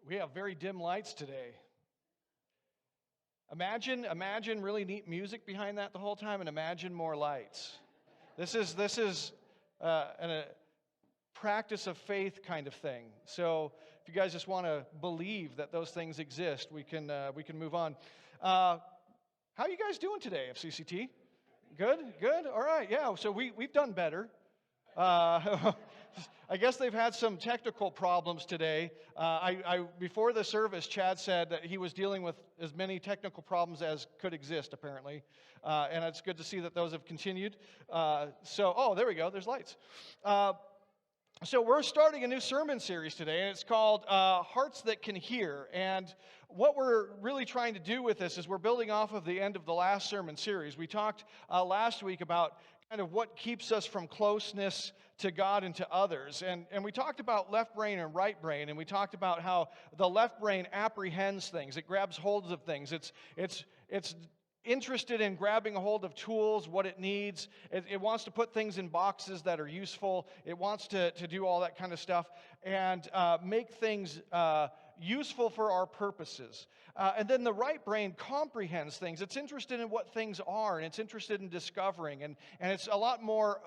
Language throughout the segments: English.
We have very dim lights today. Imagine really neat music behind that the whole time, and imagine more lights. This is a practice of faith kind of thing. So if you guys just want to believe that those things exist, we can move on. How are you guys doing today, FCCT? Good, good. All right, yeah. So we've done better. I guess they've had some technical problems today. Before the service, Chad said that he was dealing with as many technical problems as could exist, apparently. And it's good to see that those have continued. There we go. There's lights. So we're starting a new sermon series today, and it's called Hearts That Can Hear. And what we're really trying to do with this is we're building off of the end of the last sermon series. We talked last week about kind of what keeps us from closeness to God and to others. And we talked about left brain and right brain, and we talked about how the left brain apprehends things. It grabs holds of things. It's interested in grabbing a hold of tools, what it needs. It wants to put things in boxes that are useful. It wants to do all that kind of stuff and make things useful for our purposes. And then the right brain comprehends things. It's interested in what things are, and it's interested in discovering. And it's a lot more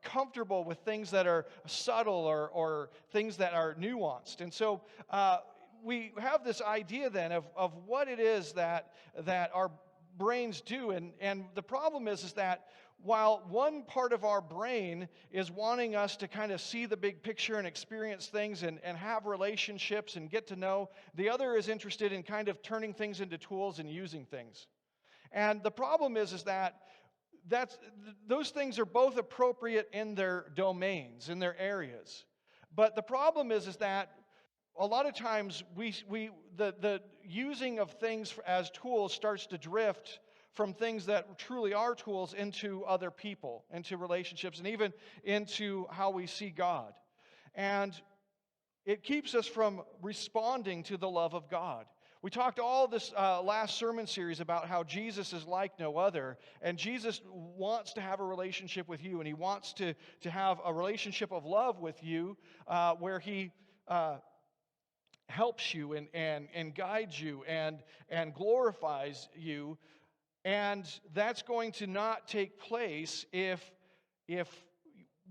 comfortable with things that are subtle or things that are nuanced. And so we have this idea then of what it is that our brains do. And the problem is that while one part of our brain is wanting us to kind of see the big picture and experience things and have relationships and get to know, the other is interested in kind of turning things into tools and using things. And the problem is that those things are both appropriate in their domains, in their areas. But the problem is that a lot of times the using of things as tools starts to drift from things that truly are tools into other people, into relationships, and even into how we see God. And it keeps us from responding to the love of God. We talked all this last sermon series about how Jesus is like no other, and Jesus wants to have a relationship with you, and he wants to have a relationship of love with you where he helps you and guides you and glorifies you. And that's going to not take place if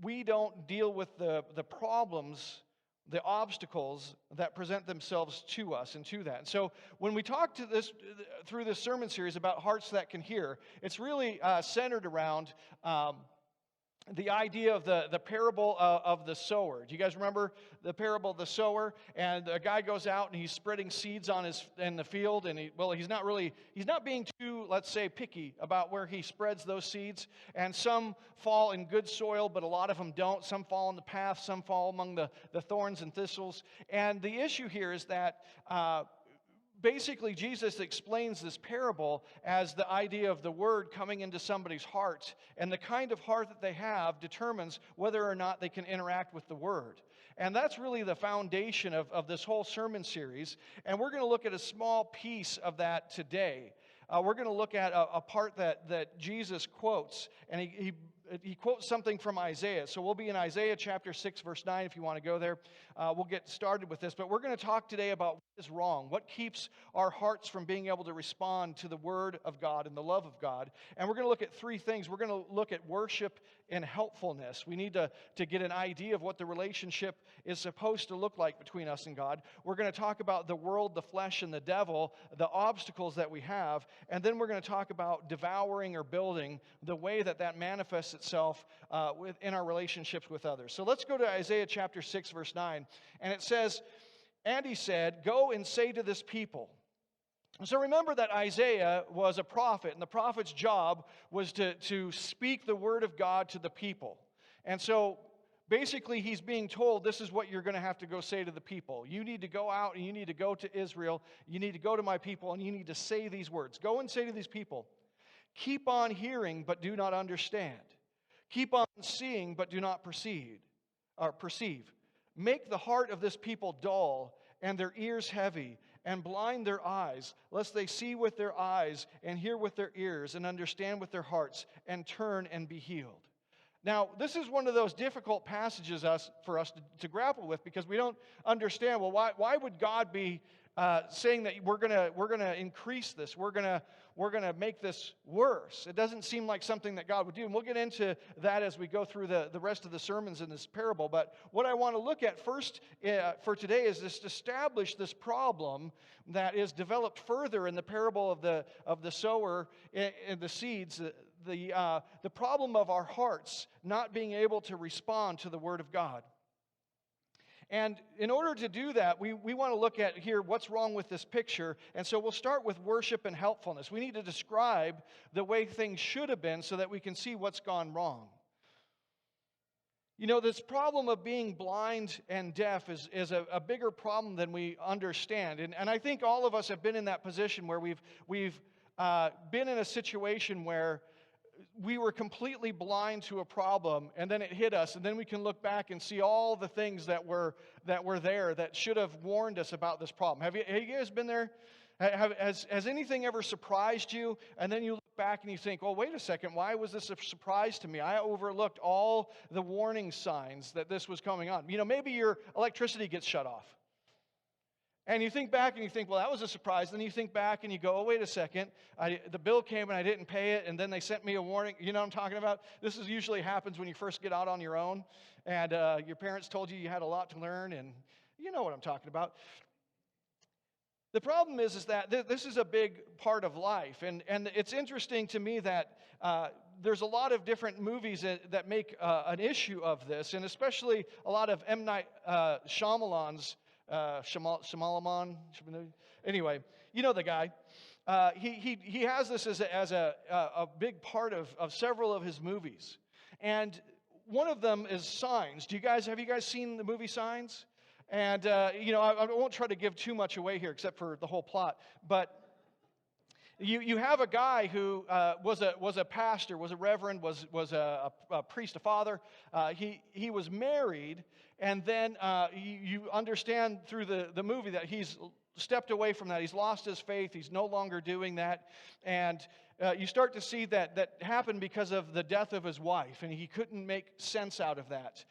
we don't deal with the problems, the obstacles that present themselves to us and to that. And so when we talk through this sermon series about hearts that can hear, it's really centered around the idea of the parable of the sower. Do you guys remember the parable of the sower? And a guy goes out and he's spreading seeds in the field, and he's not being too, let's say, picky about where he spreads those seeds. And some fall in good soil, but a lot of them don't. Some fall in the path, some fall among the thorns and thistles. And the issue here is that basically, Jesus explains this parable as the idea of the word coming into somebody's heart, and the kind of heart that they have determines whether or not they can interact with the word. And that's really the foundation of this whole sermon series, and we're going to look at a small piece of that today. We're going to look at a part that Jesus quotes, and he quotes something from Isaiah. So we'll be in Isaiah chapter 6, verse 9, if you want to go there. We'll get started with this. But we're going to talk today about what is wrong, what keeps our hearts from being able to respond to the Word of God and the love of God. And we're going to look at three things. We're going to look at worship and helpfulness. We need to get an idea of what the relationship is supposed to look like between us and God. We're going to talk about the world, the flesh, and the devil, the obstacles that we have. And then we're going to talk about devouring or building, the way that manifests itself in our relationships with others. So let's go to Isaiah chapter 6, verse 9. And it says, "And he said, go and say to this people." So remember that Isaiah was a prophet, and the prophet's job was to speak the word of God to the people. And so basically he's being told, this is what you're going to have to go say to the people. You need to go out and you need to go to Israel. You need to go to my people and you need to say these words. Go and say to these people, keep on hearing but do not understand. Keep on seeing but do not perceive. Make the heart of this people dull and their ears heavy, and blind their eyes, lest they see with their eyes and hear with their ears and understand with their hearts and turn and be healed. Now, this is one of those difficult passages for us to grapple with, because we don't understand, well, why would God be saying that we're gonna increase this, we're gonna make this worse? It doesn't seem like something that God would do, and we'll get into that as we go through the rest of the sermons in this parable. But what I want to look at first for today is just establish this problem that is developed further in the parable of the sower and the seeds. The problem of our hearts not being able to respond to the Word of God. And in order to do that, we want to look at here what's wrong with this picture. And so we'll start with worship and helpfulness. We need to describe the way things should have been so that we can see what's gone wrong. You know, this problem of being blind and deaf is a bigger problem than we understand. And I think all of us have been in that position where we've been in a situation where we were completely blind to a problem, and then it hit us, and then we can look back and see all the things that were there that should have warned us about this problem. Have you guys been there? Has anything ever surprised you, and then you look back and you think, oh, wait a second, why was this a surprise to me? I overlooked all the warning signs that this was coming on. You know, maybe your electricity gets shut off. And you think back and you think, well, that was a surprise. Then you think back and you go, oh, wait a second. The bill came and I didn't pay it, and then they sent me a warning. You know what I'm talking about? This usually happens when you first get out on your own, and your parents told you had a lot to learn, and you know what I'm talking about. The problem is that this is a big part of life, and it's interesting to me that there's a lot of different movies that make an issue of this, and especially a lot of M. Night Shyamalan's Shyamalan. Anyway, you know the guy. He has this as a big part of several of his movies, and one of them is Signs. Have you guys seen the movie Signs? And you know, I won't try to give too much away here, except for the whole plot. But you have a guy who was a pastor, was a reverend, was a priest, a father. He was married, and then you understand through the movie that he's stepped away from that. He's lost his faith. He's no longer doing that. And you start to see that happened because of the death of his wife, and he couldn't make sense out of that.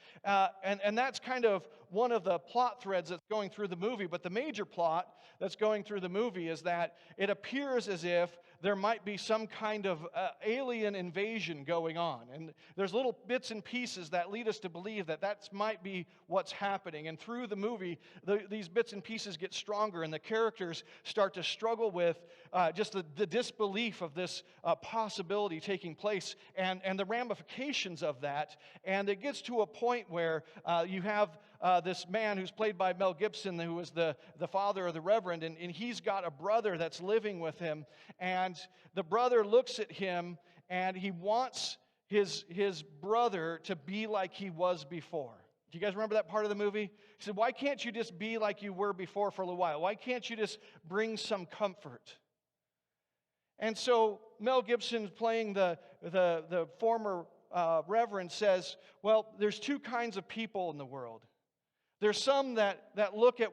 And that's kind of one of the plot threads that's going through the movie. But the major plot that's going through the movie is that it appears as if there might be some kind of alien invasion going on. And there's little bits and pieces that lead us to believe that might be what's happening. And through the movie, these bits and pieces get stronger, and the characters start to struggle with just the disbelief of this possibility taking place and the ramifications of that. And it gets to a point where you have this man who's played by Mel Gibson, who is the father of the reverend, and he's got a brother that's living with him, and the brother looks at him and he wants his brother to be like he was before. Do you guys remember that part of the movie? He said, why can't you just be like you were before for a little while? Why can't you just bring some comfort? And so Mel Gibson, playing the former reverend, says, well, there's two kinds of people in the world. There's some that look at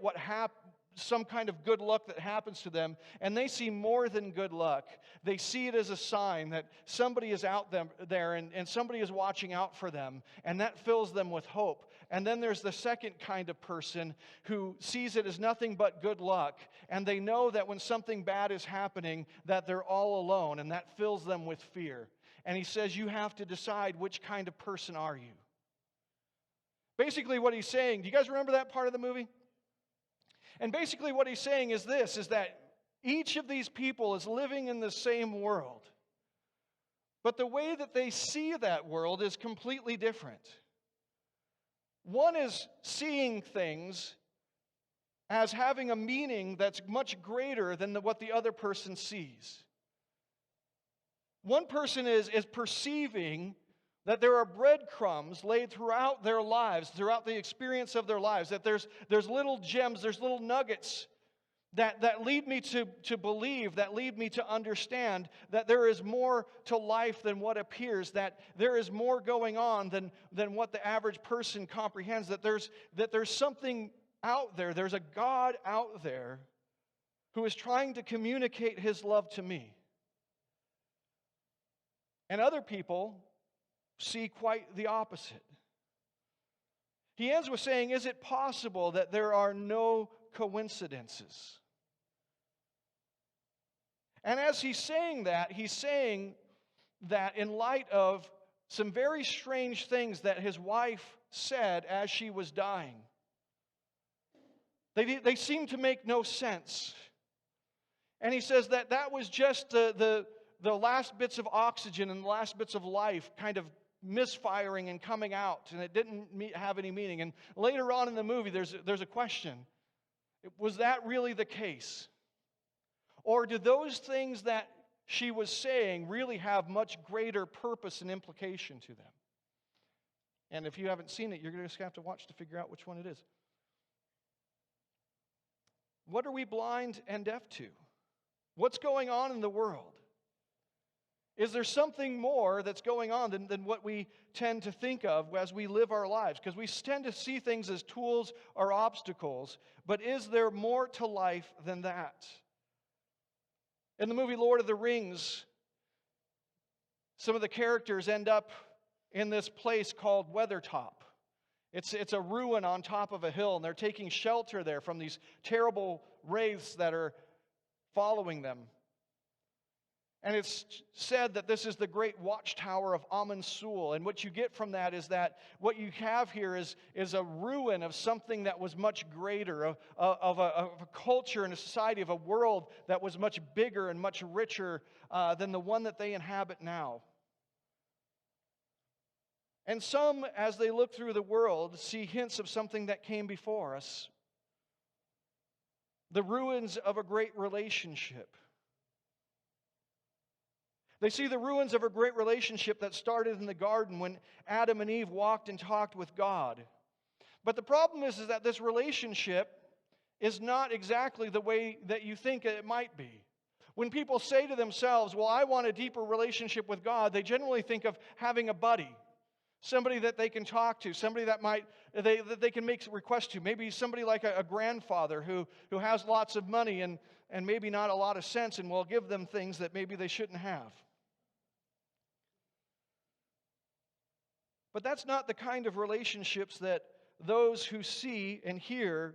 some kind of good luck that happens to them, and they see more than good luck. They see it as a sign that somebody is out there and somebody is watching out for them, and that fills them with hope. And then there's the second kind of person who sees it as nothing but good luck, and they know that when something bad is happening, that they're all alone, and that fills them with fear. And he says, you have to decide which kind of person are you. Basically what he's saying, do you guys remember that part of the movie? And basically what he's saying is this, is that each of these people is living in the same world. But the way that they see that world is completely different. One is seeing things as having a meaning that's much greater than what the other person sees. One person is perceiving that there are breadcrumbs laid throughout their lives, throughout the experience of their lives, that there's little gems, there's little nuggets that lead me to believe, that lead me to understand that there is more to life than what appears, that there is more going on than what the average person comprehends, that there's something out there, there's a God out there who is trying to communicate His love to me. And other people see quite the opposite. He ends with saying, is it possible that there are no coincidences? And as he's saying that in light of some very strange things that his wife said as she was dying. They seem to make no sense. And he says that that was just the last bits of oxygen and the last bits of life kind of misfiring and coming out, and it didn't have any meaning. And later on in the movie, there's a question. Was that really the case? Or did those things that she was saying really have much greater purpose and implication to them? And if you haven't seen it, you're going to just have to watch to figure out which one it is. What are we blind and deaf to? What's going on in the world? Is there something more that's going on than what we tend to think of as we live our lives? Because we tend to see things as tools or obstacles, but is there more to life than that? In the movie Lord of the Rings, some of the characters end up in this place called Weathertop. It's a ruin on top of a hill, and they're taking shelter there from these terrible wraiths that are following them. And it's said that this is the great watchtower of Amansul. And what you get from that is that what you have here is a ruin of something that was much greater, of a culture and a society, of a world that was much bigger and much richer than the one that they inhabit now. And some, as they look through the world, see hints of something that came before us. The ruins of a great relationship. They see the ruins of a great relationship that started in the garden when Adam and Eve walked and talked with God. But the problem is that this relationship is not exactly the way that you think it might be. When people say to themselves, well, I want a deeper relationship with God, they generally think of having a buddy. Somebody that they can talk to, somebody that they can make requests to. Maybe somebody like a grandfather who has lots of money and maybe not a lot of sense and will give them things that maybe they shouldn't have. But that's not the kind of relationships that those who see and hear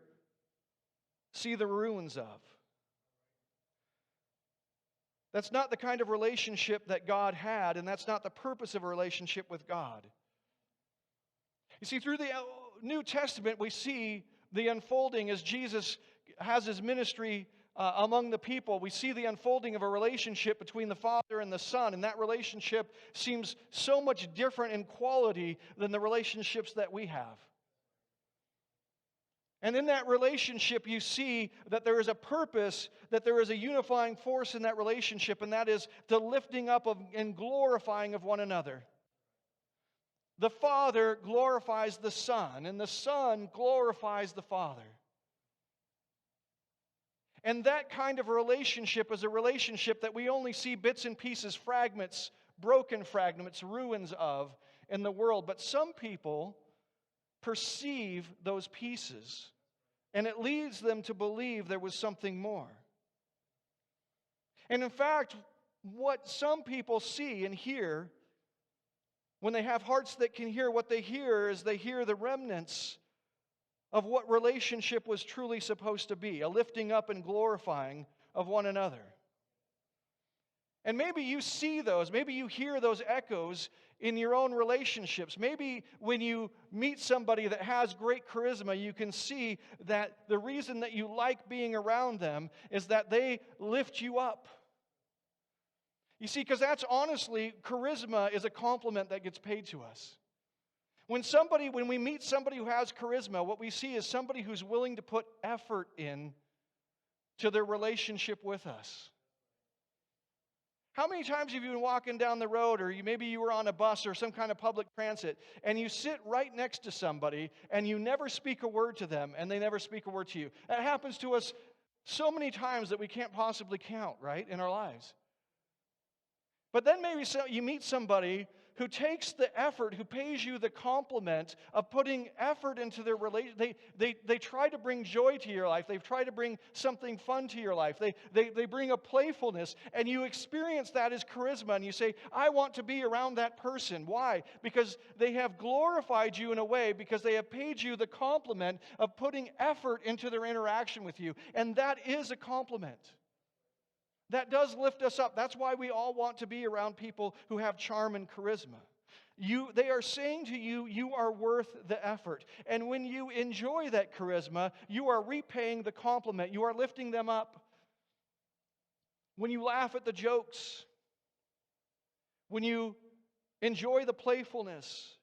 see the ruins of. That's not the kind of relationship that God had, and that's not the purpose of a relationship with God. You see, through the New Testament, we see the unfolding as Jesus has his ministry among the people. We see the unfolding of a relationship between the Father and the Son, and that relationship seems so much different in quality than the relationships that we have. And in that relationship, you see that there is a purpose, that there is a unifying force in that relationship, and that is the lifting up of and glorifying of one another. The Father glorifies the Son, and the Son glorifies the Father. And that kind of relationship is a relationship that we only see bits and pieces, fragments, broken fragments, ruins of in the world. But some people perceive those pieces, and it leads them to believe there was something more. And in fact, what some people see and hear, when they have hearts that can hear, what they hear is they hear the remnants of what relationship was truly supposed to be, a lifting up and glorifying of one another. And maybe you see those, maybe you hear those echoes in your own relationships. Maybe when you meet somebody that has great charisma, you can see that the reason that you like being around them is that they lift you up. You see, because that's honestly, charisma is a compliment that gets paid to us. When we meet somebody who has charisma, what we see is somebody who's willing to put effort in to their relationship with us. How many times have you been walking down the road, or maybe you were on a bus or some kind of public transit, and you sit right next to somebody, and you never speak a word to them, and they never speak a word to you? That happens to us so many times that we can't possibly count, right, in our lives. But then maybe you meet somebody who takes the effort, who pays you the compliment of putting effort into their relation. They try to bring joy to your life. They try to bring something fun to your life. They bring a playfulness, and you experience that as charisma, and you say, I want to be around that person. Why? Because they have glorified you in a way, because they have paid you the compliment of putting effort into their interaction with you, and that is a compliment. That does lift us up. That's why we all want to be around people who have charm and charisma. They are saying to you, you are worth the effort. And when you enjoy that charisma, you are repaying the compliment. You are lifting them up. When you laugh at the jokes, when you enjoy the playfulness.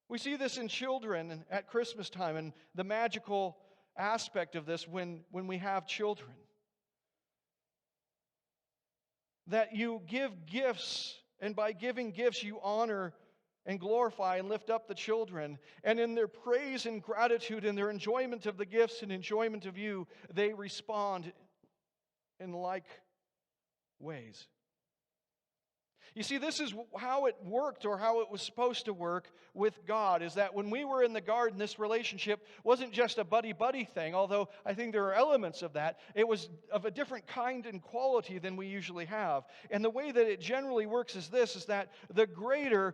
We see this in children at Christmas time, and the magical aspect of this when we have children. That you give gifts, and by giving gifts you honor and glorify and lift up the children. And in their praise and gratitude and their enjoyment of the gifts and enjoyment of you, they respond in like ways. You see, this is how it worked, or how it was supposed to work with God, is that when we were in the garden, this relationship wasn't just a buddy-buddy thing, although I think there are elements of that. It was of a different kind and quality than we usually have. And the way that it generally works is this, is that the greater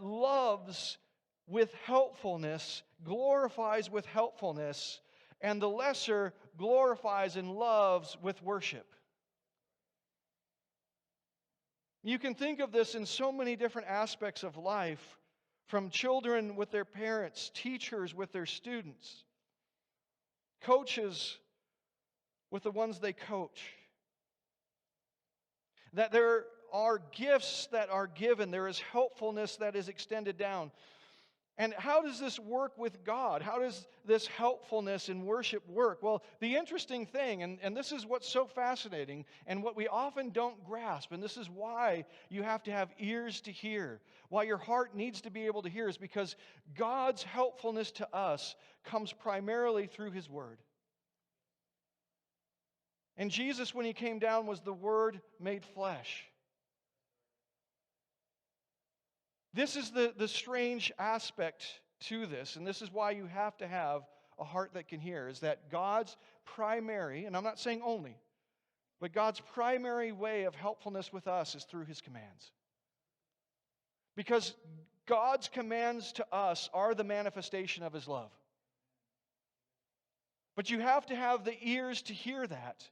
loves with helpfulness, glorifies with helpfulness, and the lesser glorifies and loves with worship. You can think of this in so many different aspects of life, from children with their parents, teachers with their students, coaches with the ones they coach. That there are gifts that are given, there is helpfulness that is extended down. And how does this work with God? How does this helpfulness in worship work? Well, the interesting thing, and this is what's so fascinating, and what we often don't grasp, and this is why you have to have ears to hear, why your heart needs to be able to hear, is because God's helpfulness to us comes primarily through His Word. And Jesus, when He came down, was the Word made flesh. This is the strange aspect to this, and this is why you have to have a heart that can hear, is that God's primary, and I'm not saying only, but God's primary way of helpfulness with us is through His commands. Because God's commands to us are the manifestation of His love. But you have to have the ears to hear that.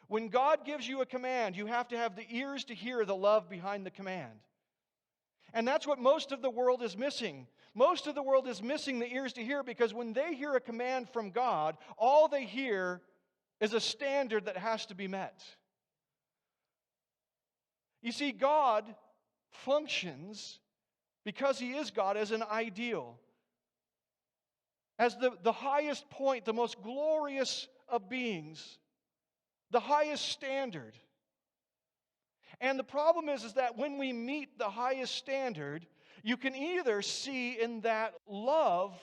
When God gives you a command, you have to have the ears to hear the love behind the command. And that's what most of the world is missing. Most of the world is missing the ears to hear, because when they hear a command from God, all they hear is a standard that has to be met. You see, God functions, because He is God, as an ideal. As the highest point, the most glorious of beings, the highest standard. And the problem is that when we meet the highest standard, you can either see in that love,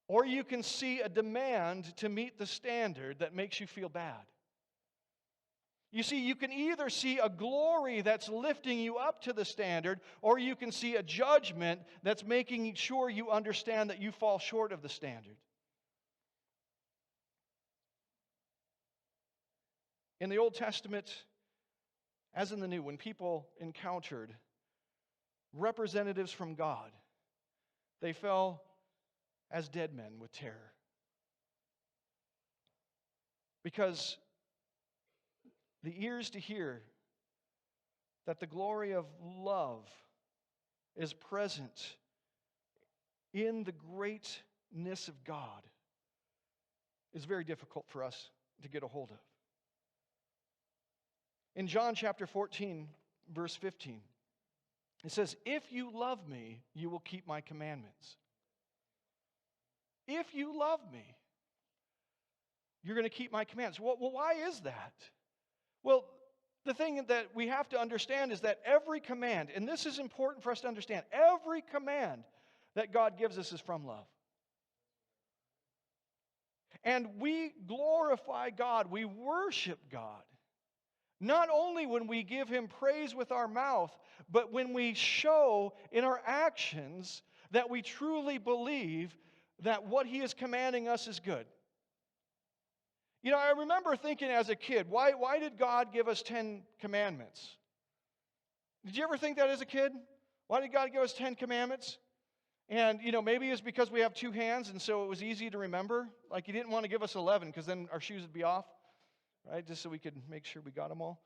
or you can see a demand to meet the standard that makes you feel bad. You see, you can either see a glory that's lifting you up to the standard, or you can see a judgment that's making sure you understand that you fall short of the standard. In the Old Testament, as in the New, when people encountered representatives from God, they fell as dead men with terror. Because the ears to hear that the glory of love is present in the greatness of God is very difficult for us to get a hold of. In John chapter 14, verse 15, it says, "If you love me, you will keep my commandments." If you love me, you're going to keep my commands. Well, why is that? Well, the thing that we have to understand is that every command, and this is important for us to understand, every command that God gives us is from love. And we glorify God, we worship God, Not only when we give him praise with our mouth, but when we show in our actions that we truly believe that what he is commanding us is good. You know, I remember thinking as a kid, why did God give us 10 commandments? Did you ever think that as a kid? Why did God give us 10 commandments? And, you know, maybe it's because we have two hands and so it was easy to remember. Like he didn't want to give us 11 because then our shoes would be off, right? Just so we could make sure we got them all.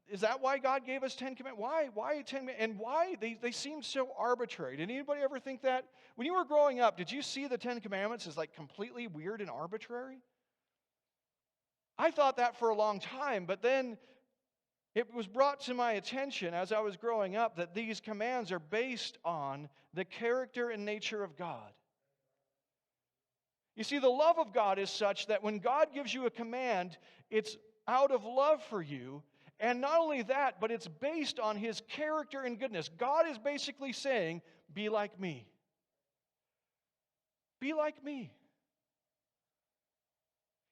Is that why God gave us 10 commandments? Why 10? And why? They seem so arbitrary. Did anybody ever think that? When you were growing up, did you see the 10 commandments as like completely weird and arbitrary? I thought that for a long time, but then it was brought to my attention as I was growing up that these commands are based on the character and nature of God. You see, the love of God is such that when God gives you a command, it's out of love for you. And not only that, but it's based on his character and goodness. God is basically saying, be like me. Be like me.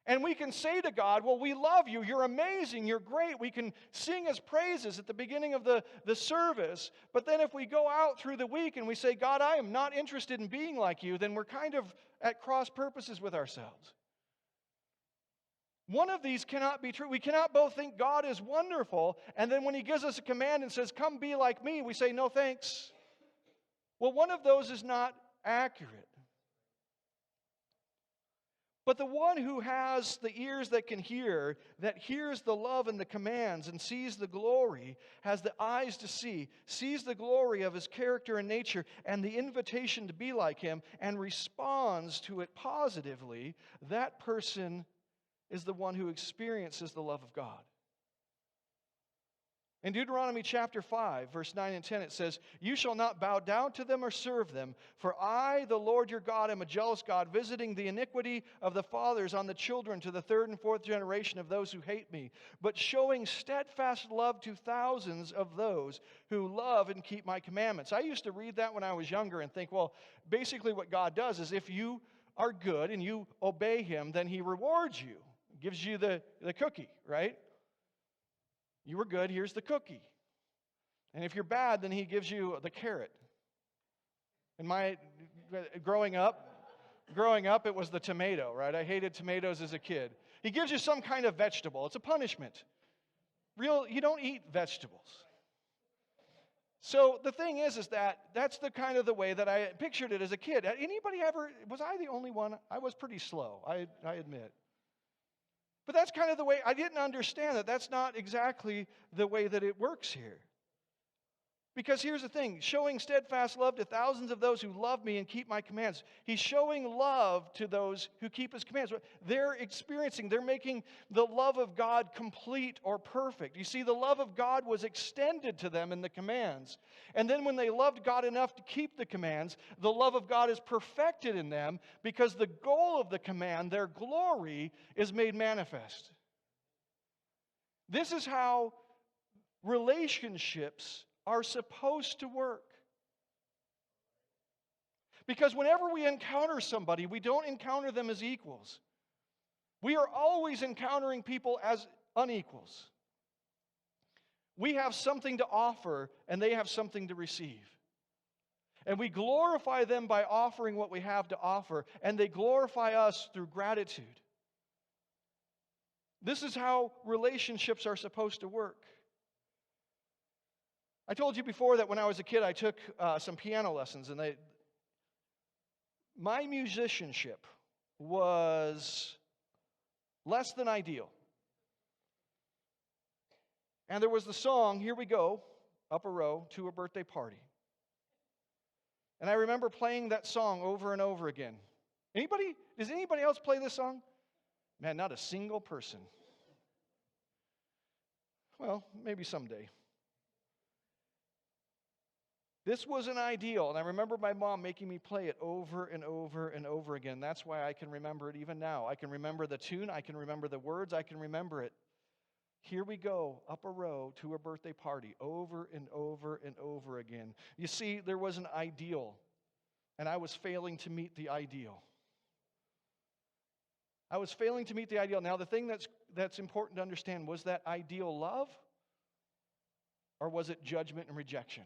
And we can say to God, well, we love you. You're amazing. You're great. We can sing his praises at the beginning of the service. But then if we go out through the week and we say, God, I am not interested in being like you, then we're kind of at cross purposes with ourselves. One of these cannot be true. We cannot both think God is wonderful, and then when he gives us a command and says, come be like me, we say, no thanks. Well, one of those is not accurate. But the one who has the ears that can hear, that hears the love and the commands and sees the glory, has the eyes to see, sees the glory of his character and nature and the invitation to be like him and responds to it positively, that person is the one who experiences the love of God. In Deuteronomy chapter 5, verse 9 and 10, it says, you shall not bow down to them or serve them, for I, the Lord your God, am a jealous God, visiting the iniquity of the fathers on the children to the third and fourth generation of those who hate me, but showing steadfast love to thousands of those who love and keep my commandments. I used to read that when I was younger and think, well, basically what God does is if you are good and you obey him, then he rewards you, gives you the cookie, right? You were good, here's the cookie. And if you're bad, then he gives you the carrot. In my growing up, it was the tomato, right? I hated tomatoes as a kid. He gives you some kind of vegetable. It's a punishment. You don't eat vegetables. So the thing is that that's the kind of the way that I pictured it as a kid. Anybody ever, was I the only one? I was pretty slow, I admit. But that's kind of the way, I didn't understand that that's not exactly the way that it works here. Because here's the thing, showing steadfast love to thousands of those who love me and keep my commands. He's showing love to those who keep his commands. They're making the love of God complete or perfect. You see, the love of God was extended to them in the commands. And then when they loved God enough to keep the commands, the love of God is perfected in them because the goal of the command, their glory, is made manifest. This is how relationships are supposed to work. Because whenever we encounter somebody, we don't encounter them as equals. We are always encountering people as unequals. We have something to offer, and they have something to receive. And we glorify them by offering what we have to offer, and they glorify us through gratitude. This is how relationships are supposed to work. I told you before that when I was a kid, I took some piano lessons, and my musicianship was less than ideal. And there was the song, Here We Go, Up a Row, to a Birthday Party. And I remember playing that song over and over again. Does anybody else play this song? Man, not a single person. Well, maybe someday. This was an ideal, and I remember my mom making me play it over and over and over again. That's why I can remember it even now. I can remember the tune, I can remember the words, I can remember it. Here we go, up a row to a birthday party, over and over and over again. You see, there was an ideal, and I was failing to meet the ideal. I was failing to meet the ideal. Now, the thing that's that's important to understand. Was that ideal love? Or was it judgment and rejection?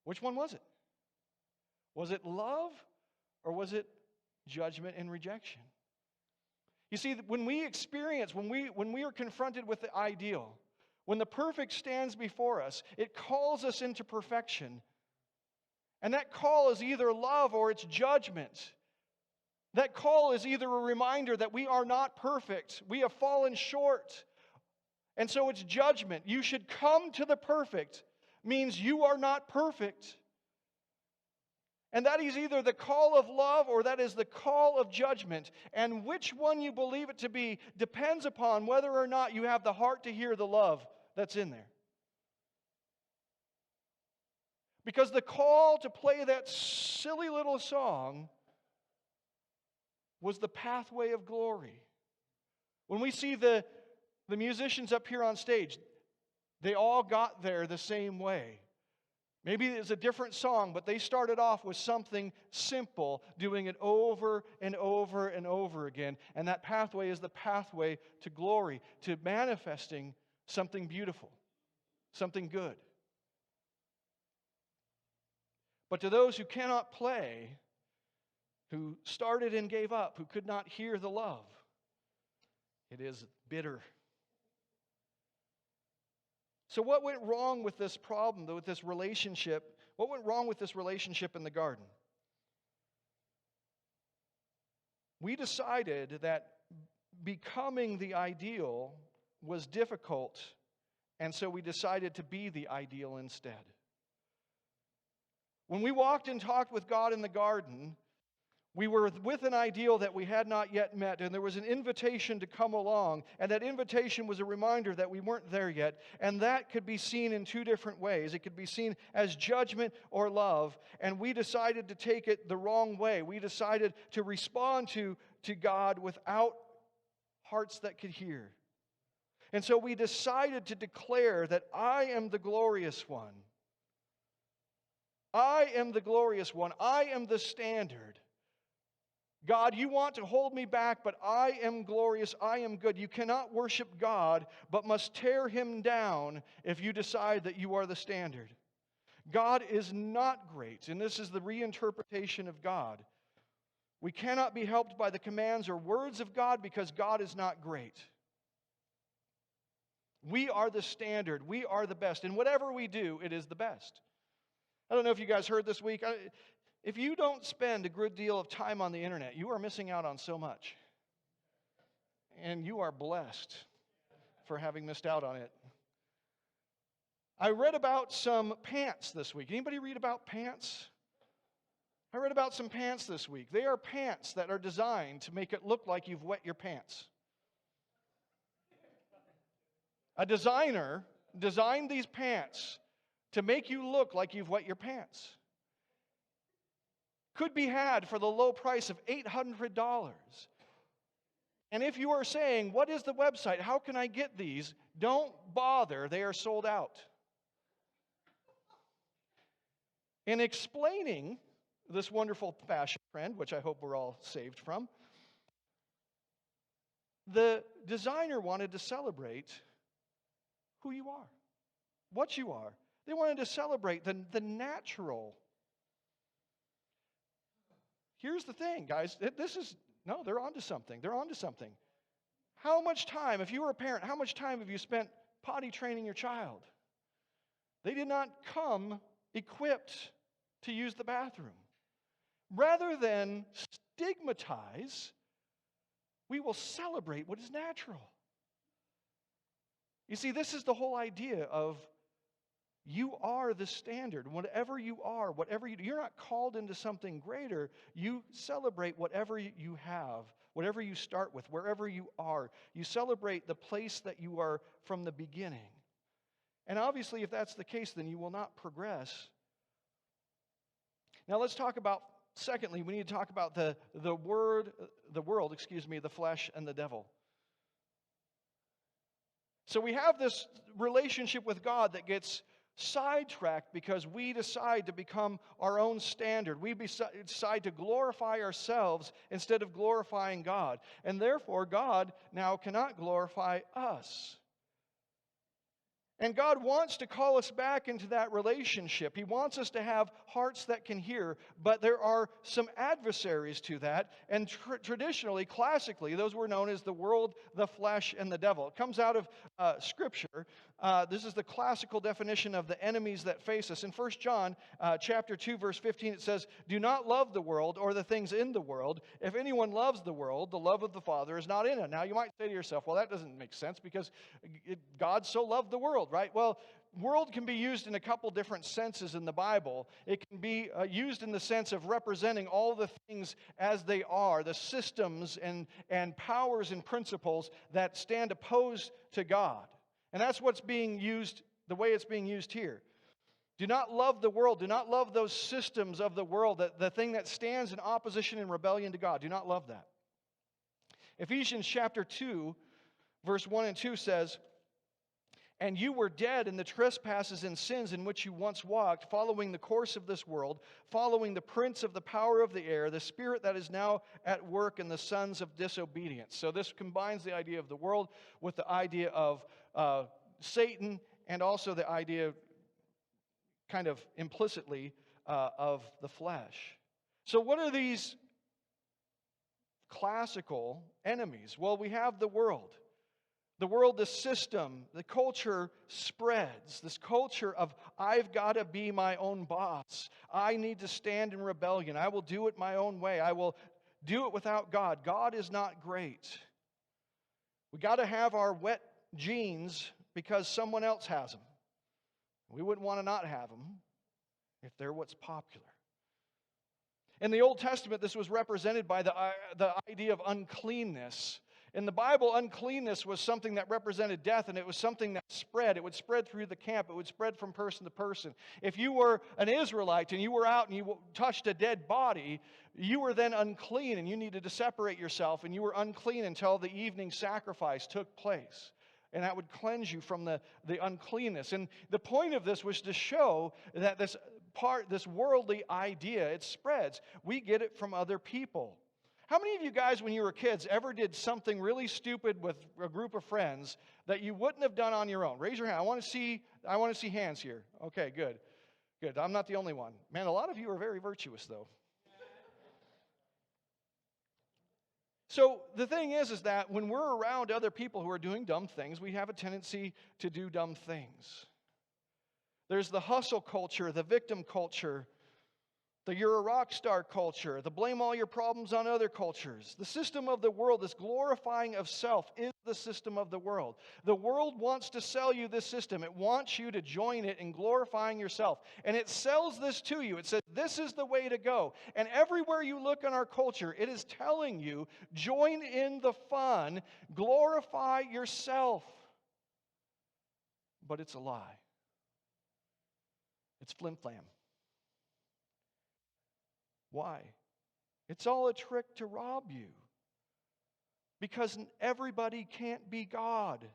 Which one was it? Was it love or was it judgment and rejection? You see, when we are confronted with the ideal, when the perfect stands before us, it calls us into perfection. And that call is either love or it's judgment. That call is either a reminder that we are not perfect, we have fallen short, and so it's judgment. You should come to the perfect means you are not perfect. And that is either the call of love or that is the call of judgment. And which one you believe it to be depends upon whether or not you have the heart to hear the love that's in there. Because the call to play that silly little song was the pathway of glory. When we see the musicians up here on stage, they all got there the same way. Maybe it's a different song, but they started off with something simple, doing it over and over and over again. And that pathway is the pathway to glory, to manifesting something beautiful, something good. But to those who cannot play, who started and gave up, who could not hear the love, it is bitter. So what went wrong with this problem, with this relationship? What went wrong with this relationship in the garden? We decided that becoming the ideal was difficult, and so we decided to be the ideal instead. When we walked and talked with God in the garden, we were with an ideal that we had not yet met, and there was an invitation to come along, and that invitation was a reminder that we weren't there yet, and that could be seen in two different ways. It could be seen as judgment or love, and we decided to take it the wrong way. We decided to respond to God without hearts that could hear. And so we decided to declare that I am the glorious one. I am the glorious one. I am the standard. God, you want to hold me back, but I am glorious, I am good. You cannot worship God, but must tear Him down if you decide that you are the standard. God is not great, and this is the reinterpretation of God. We cannot be helped by the commands or words of God because God is not great. We are the standard. We are the best. And whatever we do, it is the best. I don't know if you guys heard this week. If you don't spend a good deal of time on the internet, you are missing out on so much. And you are blessed for having missed out on it. I read about some pants this week. Anybody read about pants? I read about some pants this week. They are pants that are designed to make it look like you've wet your pants. A designer designed these pants to make you look like you've wet your pants. Could be had for the low price of $800. And if you are saying, what is the website? How can I get these? Don't bother. They are sold out. In explaining this wonderful fashion trend, which I hope we're all saved from, the designer wanted to celebrate who you are, what you are. They wanted to celebrate the natural. Here's the thing, guys. They're onto something. They're onto something. How much time, if you were a parent, how much time have you spent potty training your child? They did not come equipped to use the bathroom. Rather than stigmatize, we will celebrate what is natural. You see, this is the whole idea of you are the standard. Whatever you are, whatever you do, you're not called into something greater. You celebrate whatever you have, whatever you start with, wherever you are. You celebrate the place that you are from the beginning. And obviously, if that's the case, then you will not progress. Now let's talk about, secondly, we need to talk about the world, the flesh, and the devil. So we have this relationship with God that gets sidetracked because we decide to become our own standard. We decide to glorify ourselves instead of glorifying God. And therefore, God now cannot glorify us. And God wants to call us back into that relationship. He wants us to have hearts that can hear, but there are some adversaries to that. And traditionally, classically, those were known as the world, the flesh, and the devil. It comes out of Scripture. This is the classical definition of the enemies that face us. In 1 John chapter 2, verse 15, it says, "Do not love the world or the things in the world. If anyone loves the world, the love of the Father is not in it." Now, you might say to yourself, well, that doesn't make sense because God so loved the world, right? Well, world can be used in a couple different senses in the Bible. It can be used in the sense of representing all the things as they are, the systems and powers and principles that stand opposed to God. And that's what's being used, the way it's being used here. Do not love the world. Do not love those systems of the world, the thing that stands in opposition and rebellion to God. Do not love that. Ephesians chapter 2, verse 1 and 2 says, "And you were dead in the trespasses and sins in which you once walked, following the course of this world, following the prince of the power of the air, the spirit that is now at work in the sons of disobedience." So this combines the idea of the world with the idea of Satan, and also the idea, kind of implicitly, of the flesh. So what are these classical enemies? Well, we have the world. The world, the system, the culture spreads. This culture of, I've got to be my own boss. I need to stand in rebellion. I will do it my own way. I will do it without God. God is not great. We got to have our wet jeans because someone else has them. We wouldn't want to not have them if they're what's popular. In the Old Testament, this was represented by the idea of uncleanness. In the Bible, uncleanness was something that represented death, and it was something that spread. It would spread through the camp. It would spread from person to person. If you were an Israelite and you were out and you touched a dead body, you were then unclean, and you needed to separate yourself, and you were unclean until the evening sacrifice took place. And that would cleanse you from the uncleanness. And the point of this was to show that this worldly idea, it spreads. We get it from other people. How many of you guys, when you were kids, ever did something really stupid with a group of friends that you wouldn't have done on your own? Raise your hand. I want to see hands here. Okay, good. Good. I'm not the only one. Man, a lot of you are very virtuous, though. So the thing is that when we're around other people who are doing dumb things, we have a tendency to do dumb things. There's the hustle culture, the victim culture, the you're a rock star culture, the blame all your problems on other cultures. The system of the world, this glorifying of self, is the system of the world. The world wants to sell you this system. It wants you to join it in glorifying yourself. And it sells this to you. It says, this is the way to go. And everywhere you look in our culture, it is telling you, join in the fun, glorify yourself. But it's a lie. It's flim-flam. Why? It's all a trick to rob you. Because everybody can't be God.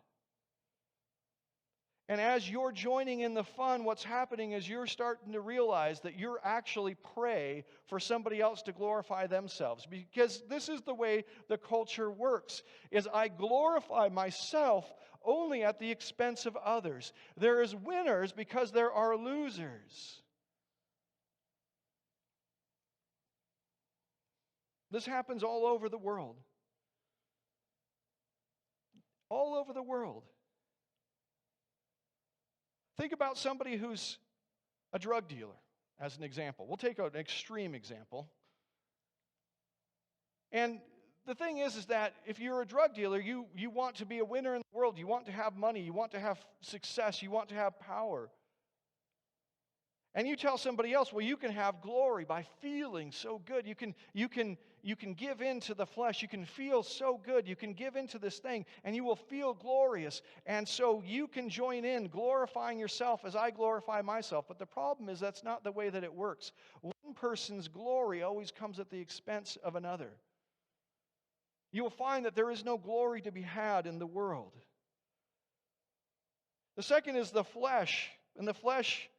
And as you're joining in the fun, what's happening is you're starting to realize that you're actually prey for somebody else to glorify themselves. Because this is the way the culture works, is I glorify myself only at the expense of others. There is winners because there are losers. This happens all over the world. All over the world. Think about somebody who's a drug dealer, as an example. We'll take an extreme example. And the thing is that if you're a drug dealer, you want to be a winner in the world. You want to have money. You want to have success. You want to have power. And you tell somebody else, well, you can have glory by feeling so good. You can give in to the flesh. You can feel so good. You can give into this thing, and you will feel glorious. And so you can join in, glorifying yourself as I glorify myself. But the problem is that's not the way that it works. One person's glory always comes at the expense of another. You will find that there is no glory to be had in the world. The second is the flesh. And the flesh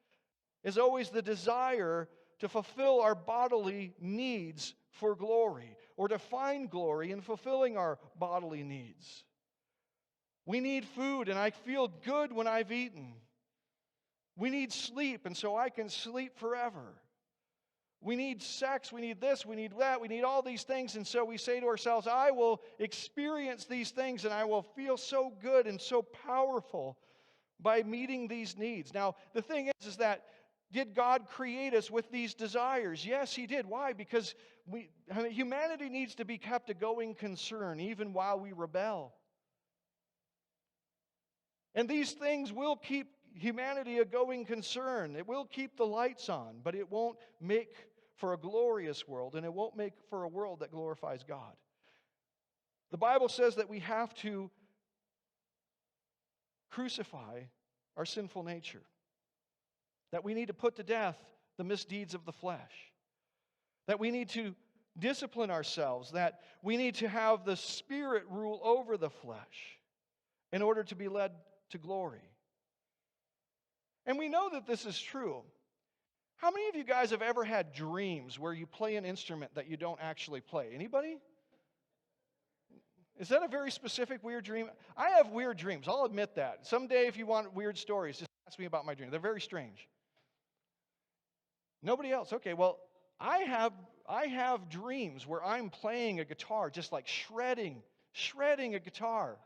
is always the desire to fulfill our bodily needs for glory, or to find glory in fulfilling our bodily needs. We need food, and I feel good when I've eaten. We need sleep, and so I can sleep forever. We need sex, we need this, we need that, we need all these things, and so we say to ourselves, I will experience these things, and I will feel so good and so powerful by meeting these needs. Now, the thing is that did God create us with these desires? Yes, He did. Why? Because humanity needs to be kept a going concern even while we rebel. And these things will keep humanity a going concern. It will keep the lights on, but it won't make for a glorious world, and it won't make for a world that glorifies God. The Bible says that we have to crucify our sinful nature, that we need to put to death the misdeeds of the flesh, that we need to discipline ourselves, that we need to have the Spirit rule over the flesh in order to be led to glory. And we know that this is true. How many of you guys have ever had dreams where you play an instrument that you don't actually play? Anybody? Is that a very specific weird dream? I have weird dreams. I'll admit that. Someday, if you want weird stories, just ask me about my dreams. They're very strange. Nobody else? Okay, well, I have dreams where I'm playing a guitar, just like shredding a guitar.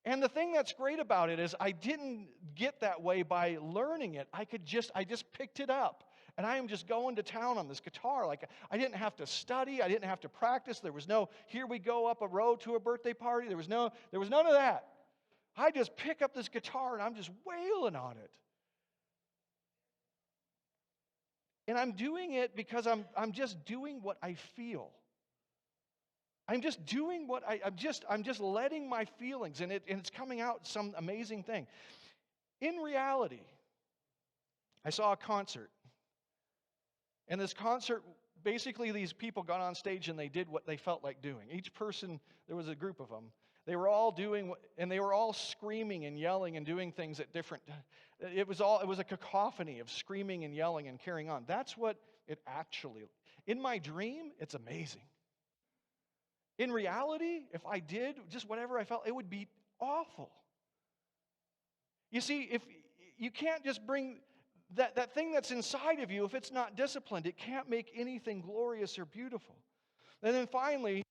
And the thing that's great about it is I didn't get that way by learning it. I just picked it up. And I am just going to town on this guitar. Like, I didn't have to study. I didn't have to practice. There was no, here we go up a road to a birthday party. There was none of that. I just pick up this guitar and I'm just wailing on it. And I'm doing it because I'm just doing what I feel. I'm just doing what I'm just letting my feelings, and it's coming out some amazing thing. In reality, I saw a concert. And this concert, basically these people got on stage and they did what they felt like doing. Each person, there was a group of them. They were all doing, and they were all screaming and yelling and doing things at different, it was a cacophony of screaming and yelling and carrying on. That's what it actually, in my dream, it's amazing. In reality, if I did just whatever I felt, it would be awful. You see, if you can't just bring that thing that's inside of you, if it's not disciplined, it can't make anything glorious or beautiful. And then finally,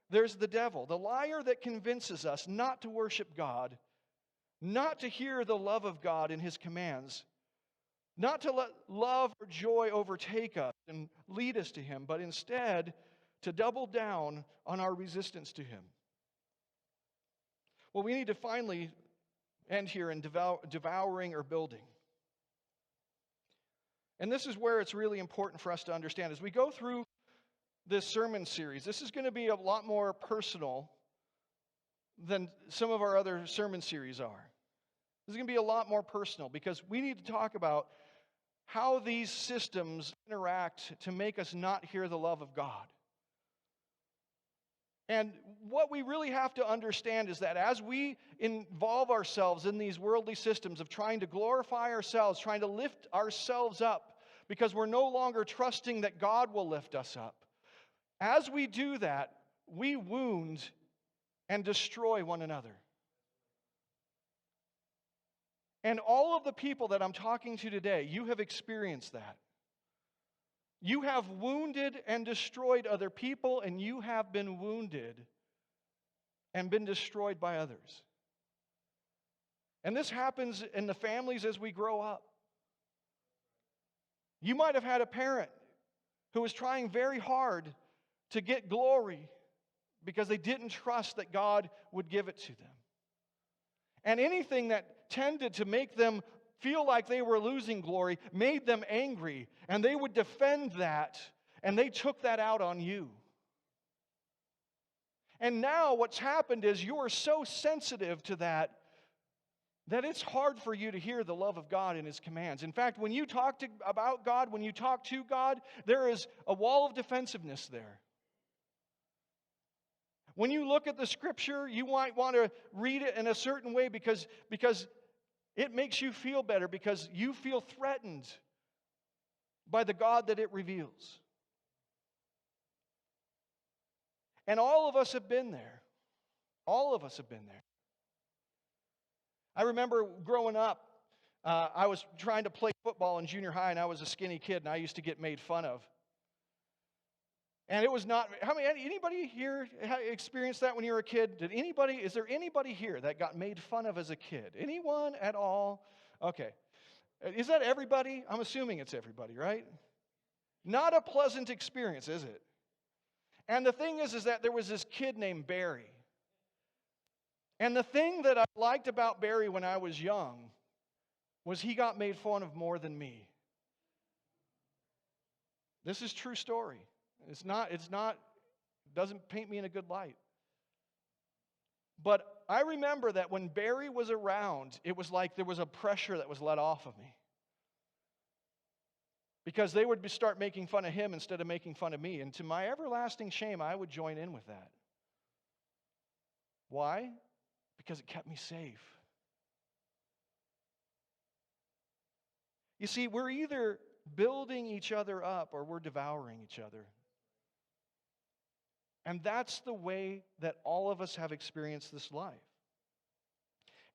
there's the devil, the liar that convinces us not to worship God, not to hear the love of God in His commands, not to let love or joy overtake us and lead us to Him, but instead to double down on our resistance to Him. Well, we need to finally end here in devouring or building. And this is where it's really important for us to understand. As we go through this sermon series, this is going to be a lot more personal than some of our other sermon series are. This is going to be a lot more personal because we need to talk about how these systems interact to make us not hear the love of God. And what we really have to understand is that as we involve ourselves in these worldly systems of trying to glorify ourselves, trying to lift ourselves up, because we're no longer trusting that God will lift us up, as we do that, we wound and destroy one another. And all of the people that I'm talking to today, you have experienced that. You have wounded and destroyed other people, and you have been wounded and been destroyed by others. And this happens in the families as we grow up. You might have had a parent who was trying very hard to get glory because they didn't trust that God would give it to them. And anything that tended to make them feel like they were losing glory made them angry, and they would defend that, and they took that out on you. And now what's happened is you are so sensitive to that it's hard for you to hear the love of God and His commands. In fact, when you talk about God, when you talk to God, there is a wall of defensiveness there. When you look at the Scripture, you might want to read it in a certain way because It makes you feel better because you feel threatened by the God that it reveals. And all of us have been there. All of us have been there. I remember growing up, I was trying to play football in junior high, and I was a skinny kid, and I used to get made fun of. And it was not, anybody here experienced that when you were a kid? Is there anybody here that got made fun of as a kid? Anyone at all? Okay. Is that everybody? I'm assuming it's everybody, right? Not a pleasant experience, is it? And the thing is that there was this kid named Barry. And the thing that I liked about Barry when I was young was he got made fun of more than me. This is true story. It doesn't paint me in a good light. But I remember that when Barry was around, it was like there was a pressure that was let off of me. Because they would start making fun of him instead of making fun of me. And to my everlasting shame, I would join in with that. Why? Because it kept me safe. You see, we're either building each other up or we're devouring each other. And that's the way that all of us have experienced this life.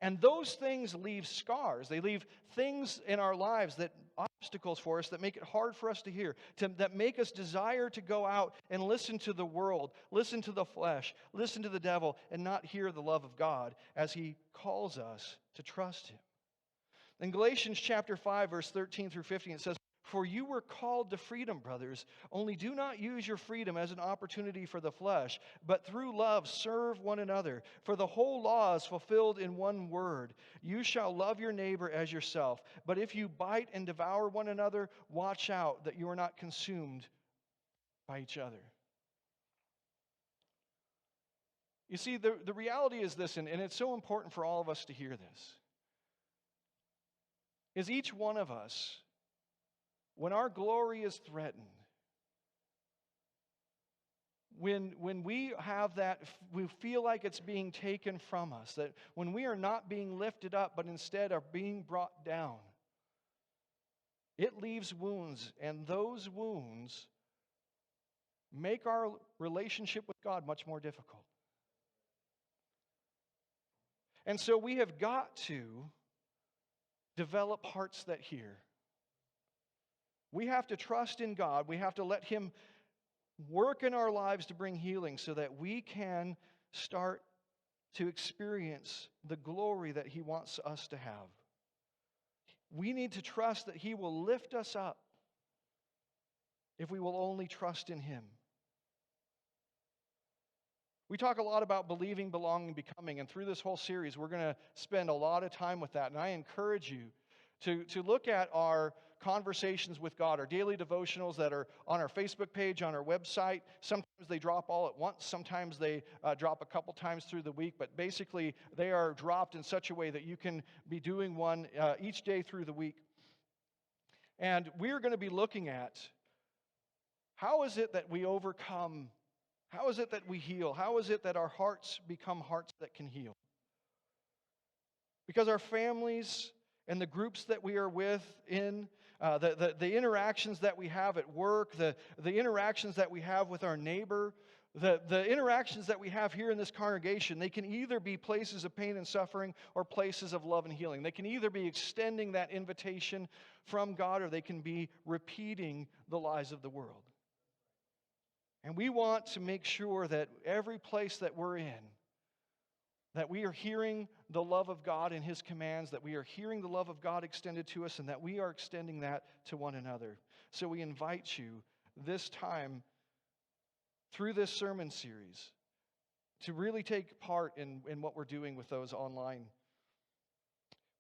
And those things leave scars. They leave things in our lives, that obstacles for us, that make it hard for us to hear, that make us desire to go out and listen to the world, listen to the flesh, listen to the devil, and not hear the love of God as He calls us to trust Him. In Galatians chapter 5, verse 13 through 15, it says, "For you were called to freedom, brothers. Only do not use your freedom as an opportunity for the flesh, but through love serve one another. For the whole law is fulfilled in one word: you shall love your neighbor as yourself. But if you bite and devour one another, watch out that you are not consumed by each other." You see, the reality is this, and it's so important for all of us to hear this, is each one of us, when our glory is threatened, when we have that, we feel like it's being taken from us, that when we are not being lifted up, but instead are being brought down, it leaves wounds, and those wounds make our relationship with God much more difficult. And so we have got to develop hearts that hear. We have to trust in God. We have to let Him work in our lives to bring healing so that we can start to experience the glory that He wants us to have. We need to trust that He will lift us up if we will only trust in Him. We talk a lot about believing, belonging, becoming, and through this whole series, we're going to spend a lot of time with that. And I encourage you to look at our conversations with God, our daily devotionals that are on our Facebook page, on our website. Sometimes they drop all at once. Sometimes they drop a couple times through the week. But basically, they are dropped in such a way that you can be doing one each day through the week. And we're going to be looking at how is it that we overcome. How is it that we heal? How is it that our hearts become hearts that can heal? Because our families and the groups that we are with in, the interactions that we have at work, the interactions that we have with our neighbor, the interactions that we have here in this congregation, they can either be places of pain and suffering or places of love and healing. They can either be extending that invitation from God, or they can be repeating the lies of the world. And we want to make sure that every place that we're in, that we are hearing the love of God and His commands, that we are hearing the love of God extended to us, and that we are extending that to one another. So we invite you this time, through this sermon series, to really take part in what we're doing with those online.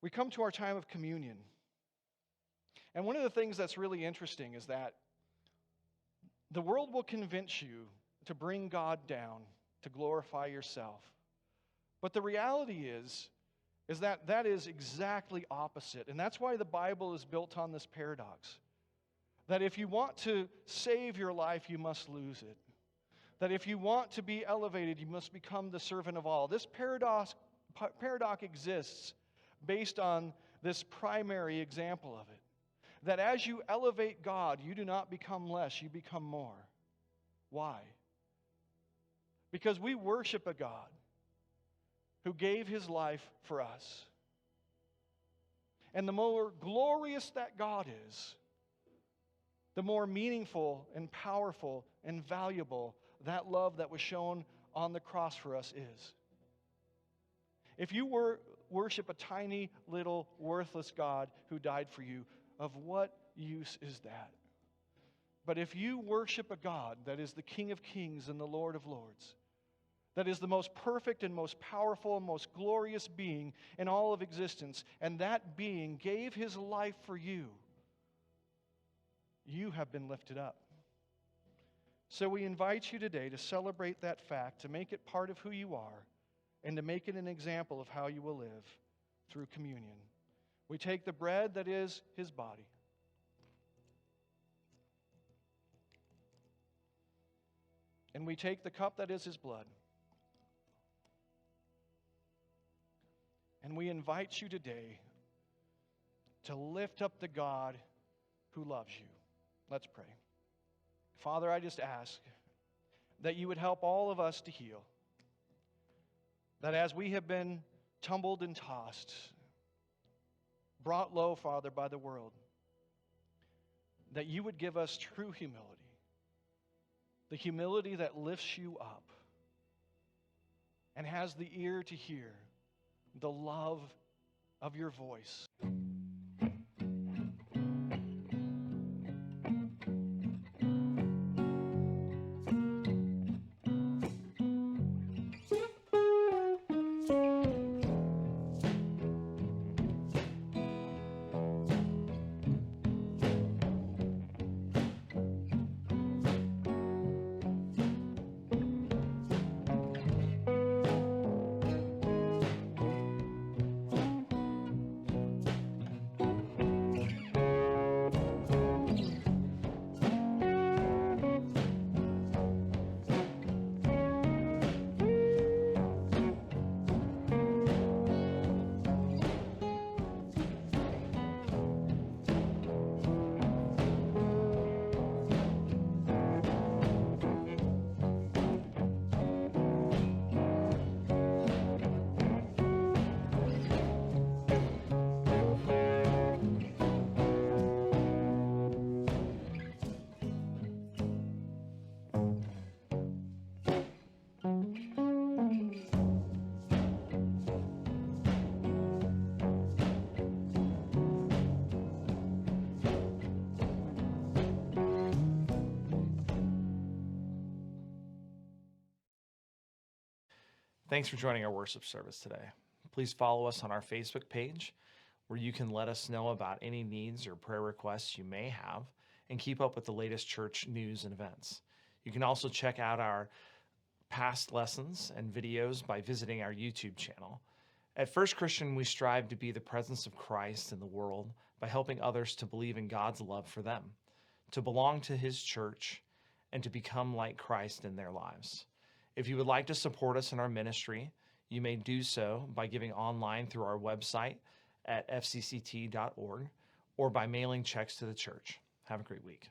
We come to our time of communion. And one of the things that's really interesting is that the world will convince you to bring God down, to glorify yourself. But the reality is that is exactly opposite. And that's why the Bible is built on this paradox. That if you want to save your life, you must lose it. That if you want to be elevated, you must become the servant of all. This paradox exists based on this primary example of it. That as you elevate God, you do not become less, you become more. Why? Because we worship a God who gave his life for us. And the more glorious that God is, the more meaningful and powerful and valuable that love that was shown on the cross for us is. If you worship a tiny, little, worthless God who died for you, of what use is that? But if you worship a God that is the King of Kings and the Lord of Lords, that is the most perfect and most powerful and most glorious being in all of existence, and that being gave his life for you, you have been lifted up. So we invite you today to celebrate that fact, to make it part of who you are, and to make it an example of how you will live through communion. We take the bread that is his body. And we take the cup that is his blood. And we invite you today to lift up the God who loves you. Let's pray. Father, I just ask that you would help all of us to heal. That as we have been tumbled and tossed, brought low, Father, by the world, that you would give us true humility. The humility that lifts you up and has the ear to hear the love of your voice. Thanks for joining our worship service today. Please follow us on our Facebook page, where you can let us know about any needs or prayer requests you may have and keep up with the latest church news and events. You can also check out our past lessons and videos by visiting our YouTube channel. At First Christian, we strive to be the presence of Christ in the world by helping others to believe in God's love for them, to belong to his church, and to become like Christ in their lives. If you would like to support us in our ministry, you may do so by giving online through our website at fcct.org or by mailing checks to the church. Have a great week.